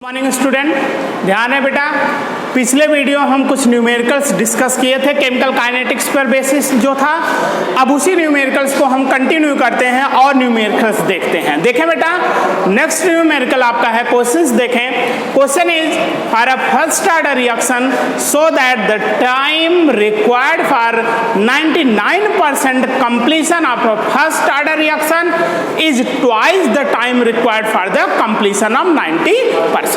Morning student, ध्यान है बेटा। पिछले वीडियो हम कुछ न्यूमेरिकल्स डिस्कस किए थे केमिकल काइनेटिक्स पर बेसिस जो था। अब उसी न्यूमेरिकल्स को हम कंटिन्यू करते हैं और न्यूमेरिकल्स देखते हैं। देखें बेटा, नेक्स्ट न्यूमेरिकल आपका है, क्वेश्चंस देखें। Question is for a first order reaction so that the time required for 99% completion of a first order reaction is twice the time required for the completion of 90%।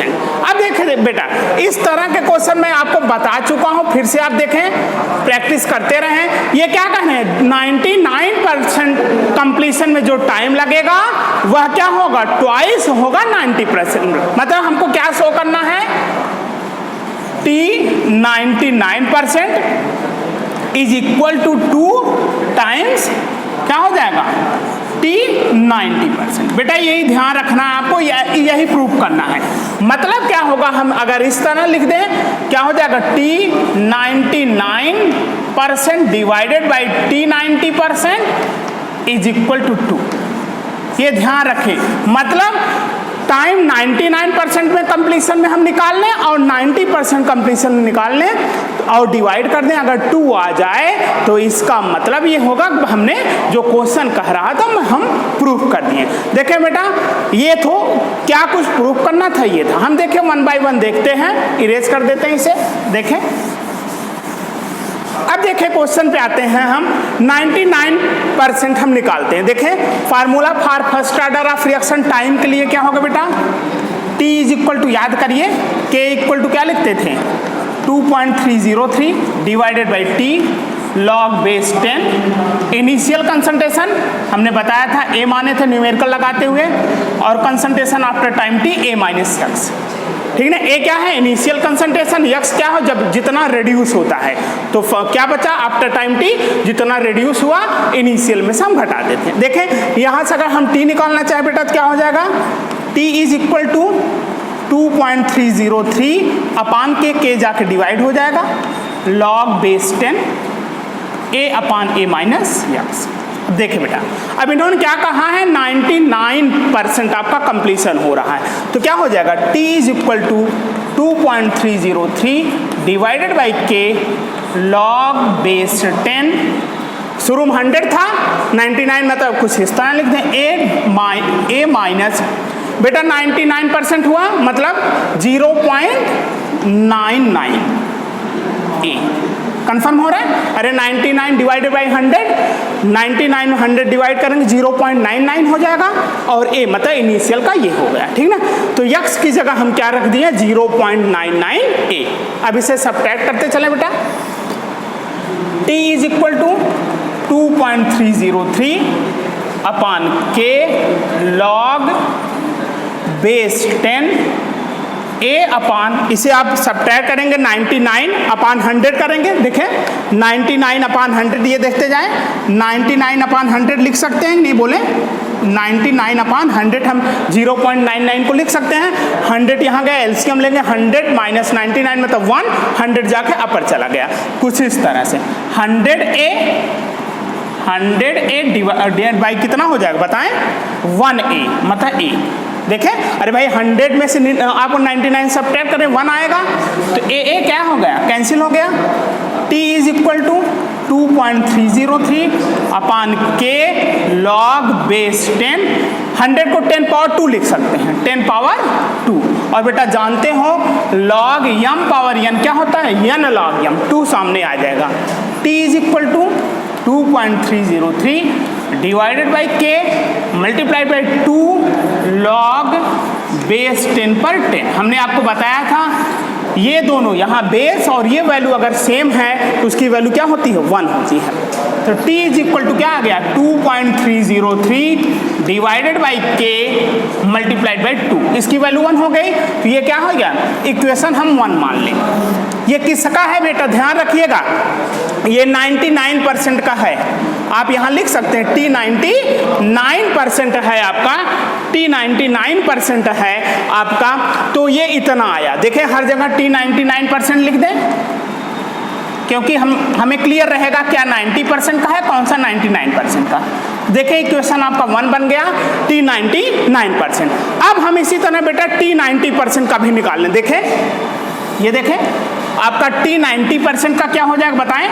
अब देखें बेटा, इस तरह के question मैं आपको बता चुका हूं, फिर से आप देखें, प्रैक्टिस करते रहें। ये क्या कहना है, 99% कंप्लीशन में जो टाइम लगेगा वह क्या होगा, ट्वाइस होगा 90%। मतलब हमको क्या शो करना है, T 99% is equal to 2 times क्या हो जाएगा, T 90%। बेटा यही ध्यान रखना है आपको, यही प्रूफ करना है। मतलब क्या होगा, हम अगर इस तरह लिख दें, क्या हो जाएगा, T 99% divided by T 90% is equal to 2। ये ध्यान रखें, मतलब टाइम 99% में कंप्लीशन में हम निकाल लें और 90% कंप्लीशन में निकाल लें और डिवाइड कर दें। अगर 2 आ जाए तो इसका मतलब ये होगा हमने जो क्वेश्चन कह रहा था हम प्रूफ कर दिए। देखें बेटा, ये तो क्या कुछ प्रूफ करना था, ये था। हम देखें 1 बाय 1 देखते हैं, इरेज कर देते हैं इसे। देखें, अब देखें क्वेश्चन पे आते हैं हम। 99% हम निकालते हैं। देखें, formula for first order of reaction time के लिए क्या होगा बेटा, T इज इक्वल टू, याद करिए, K इक्वल टू क्या लिखते थे, 2.303 divided by T log base 10। Initial concentration हमने बताया था, A माने थे न्यूमेरिकल लगाते हुए, और concentration after time T A minus x. ठीक है ना, ए क्या है, इनिशियल कंसंट्रेशन, यक्स क्या हो, जब जितना रेड्यूस होता है। तो क्या बचा, आफ्टर टाइम टी जितना रेड्यूस हुआ इनिशियल में से हम घटा देते हैं। देखें, यहाँ से अगर हम टी निकालना चाहे बेटा तो क्या हो जाएगा, T is equal to 2.303 upon के जाके डिवाइड हो जाएगा, लॉग बेस 10 ए अपान ए माइनस एक्स। देखिए बेटा, अब इन्होंने क्या कहा है, 99% आपका कंप्लीशन हो रहा है, तो क्या हो जाएगा, T is equal to 2.303 divided by k log base 10। शुरू में 100 था, 99 मतलब कुछ इस तरह लिख दें, ए माइनस, बेटा 99% हुआ मतलब 0.99 ए। कंफर्म हो रहा है, अरे 99 डिवाइडेड बाई 100, 99 100 डिवाइड करेंगे 0.99 हो जाएगा, और ए मतलब इनिशियल का ये हो गया। ठीक ना, तो यक्स की जगह हम क्या रख दिए, 0.99 ए। अब इसे सब्ट्रैक्ट करते चले बेटा, T is equal to 2.303 upon के लॉग बेस 10 ए अपान, इसे आप सब्ट्रैक्ट करेंगे 99 अपान 100 करेंगे। देखें, 99 अपान 100, ये देखते जाएं, 99 अपान 100 लिख सकते हैं, नहीं बोले, 99 अपान 100 हम 0.99 को लिख सकते हैं। 100 यहाँ गया, एलसीएम लेंगे, 100 माइनस 99 मतलब 1, 100 जाके अपर चला गया, कुछ इस तरह से। 100 डिवाइड बाई कितना हो जाएगा बताएं, 1A मतलब ए। देखें, अरे भाई 100 में से आपको 99 सब्ट्रैक्ट करें, 1 आएगा, तो ए क्या हो गया, कैंसिल हो गया। T is equal to 2.303 upon के लॉग बेस 10। 100 को 10 पावर 2 लिख सकते हैं, 10 पावर 2। और बेटा जानते हो लॉग यम पावर n क्या होता है, n लॉग यम, 2 सामने आ जाएगा। T is equal to 2.303 divided by k multiplied by 2 log base 10 पर 10। हमने आपको बताया था ये दोनों यहाँ बेस और ये वैल्यू अगर सेम है तो उसकी वैल्यू क्या होती है, 1 होती है। तो T इज इक्वल टू क्या आ गया, 2.303 divided by k multiplied by 2, इसकी वैल्यू 1 हो गई, तो ये क्या हो गया, इक्वेशन हम 1 मान लें। ये किसका है बेटा, ध्यान रखिएगा, ये 99% का है। आप यहाँ लिख सकते हैं T 99% है आपका, T 99% है आपका, तो ये इतना आया। देखें, हर जगह T 99% लिख दें, क्योंकि हमें क्लियर रहेगा क्या 90% का है, कौन सा 99% का। देखिए इक्वेशन आपका 1 बन गया, T 99%। अब हम इसी तरह बेटा T 90% का भी निकाल लें। देखें, ये देखें आपका T 90% का क्या हो जाएगा बताएं,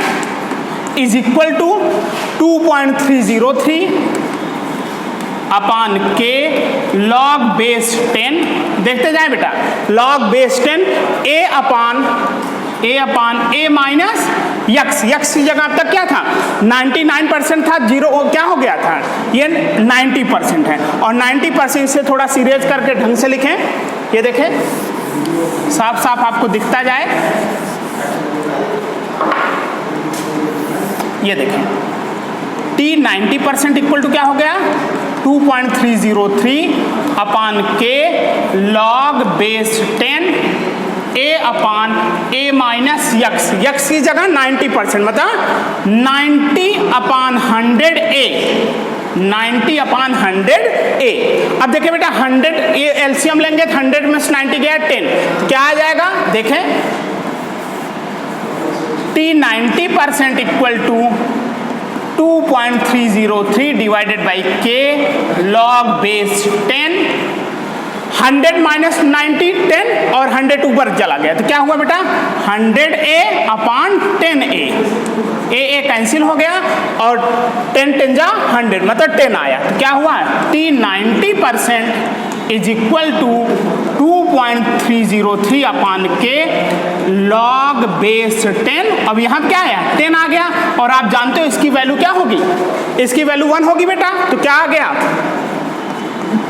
इज इक्वल टू 2.303 अपान के लॉग बेस 10। देखते जाए बेटा, लॉग बेस 10 ए अपान ए माइनस यक्स। यक्स की जगह अब तक क्या था 99% था, जीरो क्या हो गया था, ये 90% है। और 90% से थोड़ा सीरियस करके ढंग से लिखें, ये देखें साफ साफ आपको दिखता जाए, ये देखें T 90% इक्वल टू क्या हो गया 2.303 अपान के लॉग बेस 10 ए अपान ए माइनस यक्स। यक्स की जगह 90% मतलब 90 अपान 100 ए, 90 अपान 100 ए। अब देखिए बेटा 100 ये एलसीएम लेंगे तो 100 में से 90 गया 10, तो क्या आ जाएगा देखें T 90% equal to 2.303 divided by k log base 10, 100 minus 90 10 और 100 ऊपर चला गया तो क्या हुआ बेटा 100a अपान 10a, ए कैंसिल हो गया और 10 10 जा 100 मतलब 10 आया, तो क्या हुआ T 90% is equal to 2.303 upon के लॉग बेस 10। अब यहाँ क्या आया 10 आ गया और आप जानते हो इसकी वैल्यू क्या होगी, इसकी वैल्यू 1 होगी बेटा, तो क्या आ गया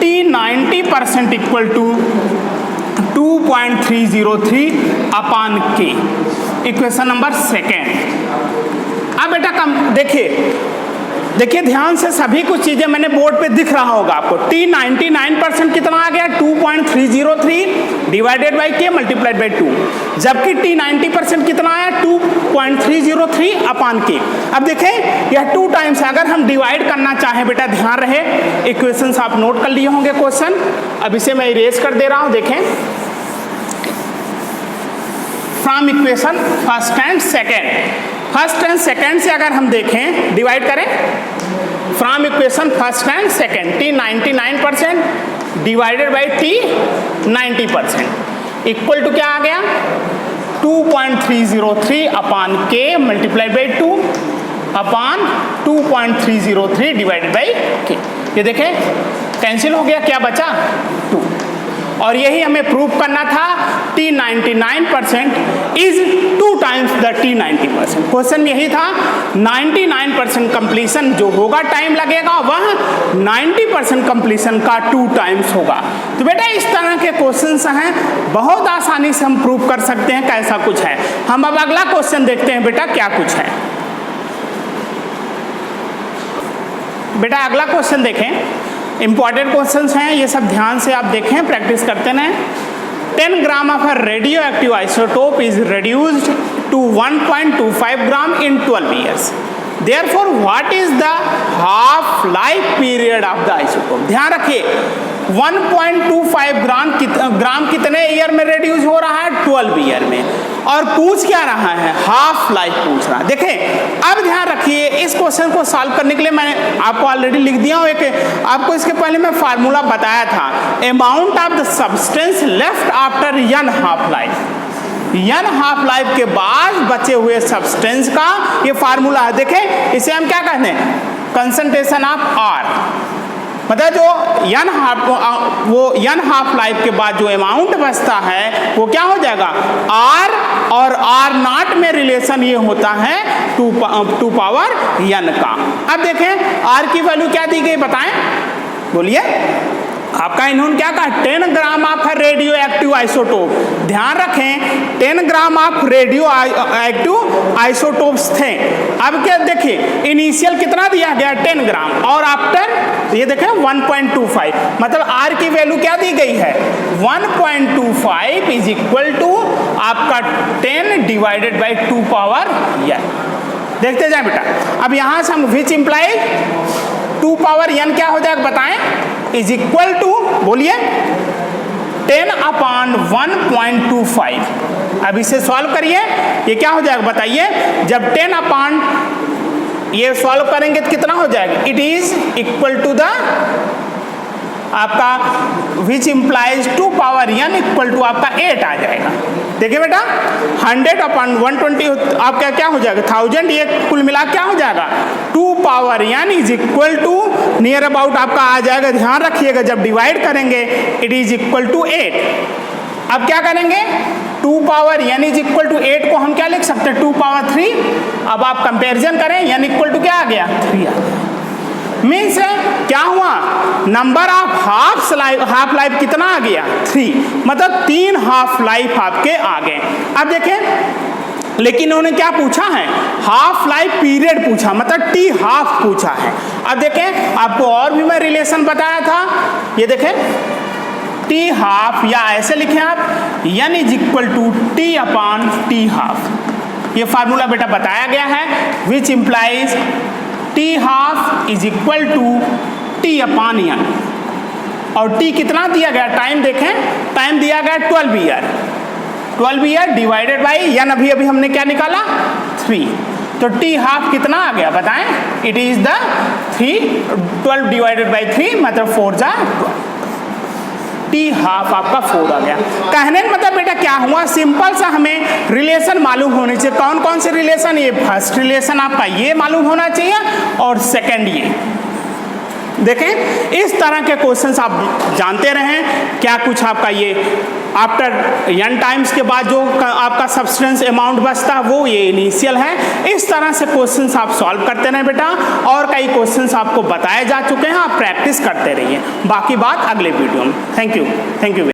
T 90% इक्वल टू 2.303 अपान के, इक्वेशन नंबर 2। अब बेटा कम देखिए ध्यान से, सभी कुछ चीजें मैंने बोर्ड पे दिख रहा होगा आपको। T 99% कितना आ गया 2.303 divided by k multiplied by 2, जबकि T 90% कितना आया 2.303 अपान के। अब देखें यह 2 टाइम्स, अगर हम डिवाइड करना चाहें बेटा ध्यान रहे, इक्वेशंस आप नोट कर लिए होंगे क्वेश्चन, अब इसे मैं इरेज कर दे रहा हूं। देखें from equation first and second से अगर हम देखें डिवाइड करें from equation first and second, T 99% divided by T 90% equal to क्या आ गया 2.303 upon k multiplied by 2 upon 2.303 divided by k. ये देखें कैंसिल हो गया, क्या बचा 2, और यही हमें प्रूव करना था T 99% is 2 times the T 90%। Question यही था 99% कंप्लीशन जो होगा टाइम लगेगा वह 90% कंप्लीशन का 2 टाइम्स होगा। तो बेटा इस तरह के क्वेश्चंस हैं, बहुत आसानी से हम प्रूव कर सकते हैं कैसा कुछ है। हम अब अगला क्वेश्चन देखते हैं बेटा क्या कुछ है। बेटा अगला क्वेश्चन देखें, इंपॉर्टेंट क्वेश्चंस हैं ये सब, ध्यान से आप देखें प्रैक्टिस करते रहें। 10 gram of a radio active isotope is reduced to 1.25 gram in 12 years. Therefore, what is the half life period of the isotope? ध्यान रखिए 1.25 ग्राम कितने ईयर में रिड्यूस हो रहा है 12 ईयर में, और पूछ क्या रहा है हाफ लाइफ पूछ रहा है। देखें अब ध्यान रखिए इस क्वेश्चन को सॉल्व करने के लिए मैंने आपको ऑलरेडी लिख दिया हूं, एक आपको इसके पहले मैं फार्मूला बताया था, amount of the substance left after n half life, n half life के बाद बचे हुए सब्सटेंस का ये फार्मूला है। देखें इसे हम क्या कहते हैं कंसंट्रेशन ऑफ R, मतलब जो n हाफ लाइफ के बाद जो अमाउंट बचता है वो क्या हो जाएगा R, और R0 में रिलेशन ये होता है 2 पावर n का। अब देखें R की वैल्यू क्या दी गई बताएं, बोलिए आपका इन्होंने क्या कहा 10 gram of radio active isotope. ध्यान रखें 10 gram of radio active isotopes थे। अब क्या देखिए इनिशियल कितना दिया गया 10 ग्राम, और आफ्टर ये देखें 1.25, मतलब R की वैल्यू क्या दी गई है 1.25 इज इक्वल टू आपका 10 डिवाइडेड बाई 2 पावर n। देखते जाए बेटा, अब यहां से हम विच इंप्लाई 2 पावर n क्या हो जाएगा बताएं, इज इक्वल टू बोलिए 10 अपान 1.25। अब इसे सॉल्व करिए, ये क्या हो जाएगा बताइए, जब 10 अपान ये सॉल्व करेंगे तो कितना हो जाएगा, it is equal to the आपका which implies 2 power n equal to आपका 8 आ जाएगा। देखिए बेटा 100 अपॉन 120 आपका क्या हो जाएगा 1000, ये कुल मिला क्या हो जाएगा 2 power n is equal to near about आपका आ जाएगा, ध्यान रखिएगा जब डिवाइड करेंगे इट इज इक्वल टू 8। अब क्या करेंगे 2 power n is equal to 8 को हम क्या लिख सकते हैं 2 पावर 3। अब आप कंपेरिजन करें n इक्वल टू क्या आ गया 3 आ गया। मीन्स क्या हुआ नंबर ऑफ हाफ लाइफ कितना आ गया 3, मतलब 3 हाफ लाइफ आपके आ गए। अब देखें लेकिन उन्होंने क्या पूछा है हाफ लाइफ पीरियड पूछा, मतलब टी हाफ पूछा है। अब देखें आपको और भी मैं रिलेशन बताया था, ये देखें टी हाफ या ऐसे लिखें आप n is equal to t upon t half. ये फार्मूला बेटा बताया गया है which implies t half is equal to t upon n। और टी कितना दिया गया टाइम देखें, टाइम दिया गया 12 ईयर डिवाइडेड बाई n, अभी हमने क्या निकाला 3, तो टी हाफ कितना आ गया बताएं, it is the 12 divided by 3 मतलब 4 जा 12, टी हाफ आपका 4 आ गया। कहने का मतलब बेटा क्या हुआ सिंपल सा हमें रिलेशन मालूम होने चाहिए। कौन कौन से रिलेशन, ये फर्स्ट रिलेशन आपका ये मालूम होना चाहिए और सेकंड ये। देखें इस तरह के क्वेश्चंस आप जानते रहें क्या कुछ आपका ये आफ्टर n टाइम्स के बाद जो आपका सब्सटेंस अमाउंट बचता है वो ये इनिशियल है। इस तरह से क्वेश्चंस आप सॉल्व करते रहें बेटा, और कई क्वेश्चंस आपको बताए जा चुके हैं, आप प्रैक्टिस करते रहिए। बाकी बात अगले वीडियो में। Thank you.